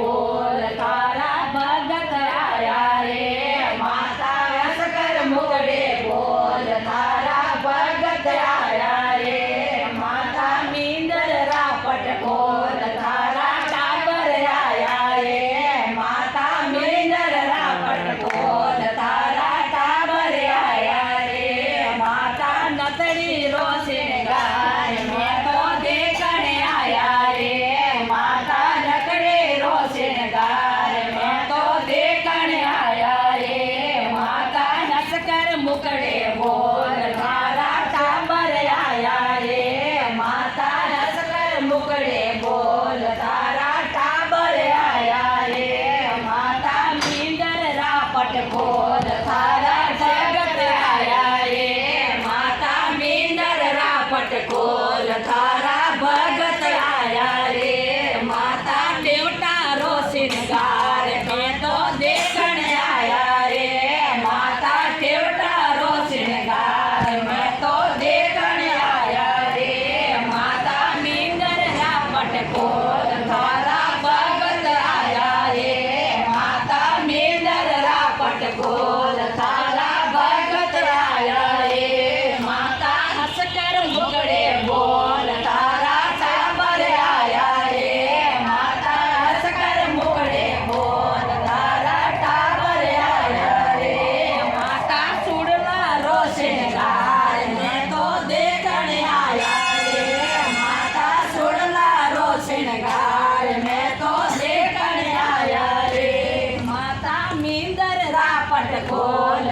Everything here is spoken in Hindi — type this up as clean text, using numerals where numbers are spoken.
बोल थारा भगत आया रे माता असकर मुगड़े बोल थारा भगत आया रे माता मींदर रापट बोल थारा टाबर आया रे माता मींदर रापट बोल थारा टाबर आया रे माता नतड़ी रोशन गाय मैं तो देखने आया रे माता नकड़े रोशन गाय मैं तो देखने आया रे माता नसकर मुकड़े बोल थारा टाबर आया रे माता नसकर मुकड़े बोल थारा टाबर आया रे माता मींदर रापट बोल थारा जगत आया रे माता मींदर रापट बोल थारा भगत आया रे माता देवता रोशन गार मैं तो देखने आया रे माता देवता रोशन गार मैं तो देखने आया रे माता मींदर रापट बोल थारा भगत आया रे माता मींदर रापट बोल थारा भगत आया रे माता हंसकर मुगड़े बोल थारा टाबर आया रे माता हंसकर मुगड़े बोल थारा टाबर आया रे माता सुड़ला रोशन गाय मैं तो देखने आया रे माता सुड़ला रोशन गाय मैं तो देखने आया रे माता मींदर रापट बोल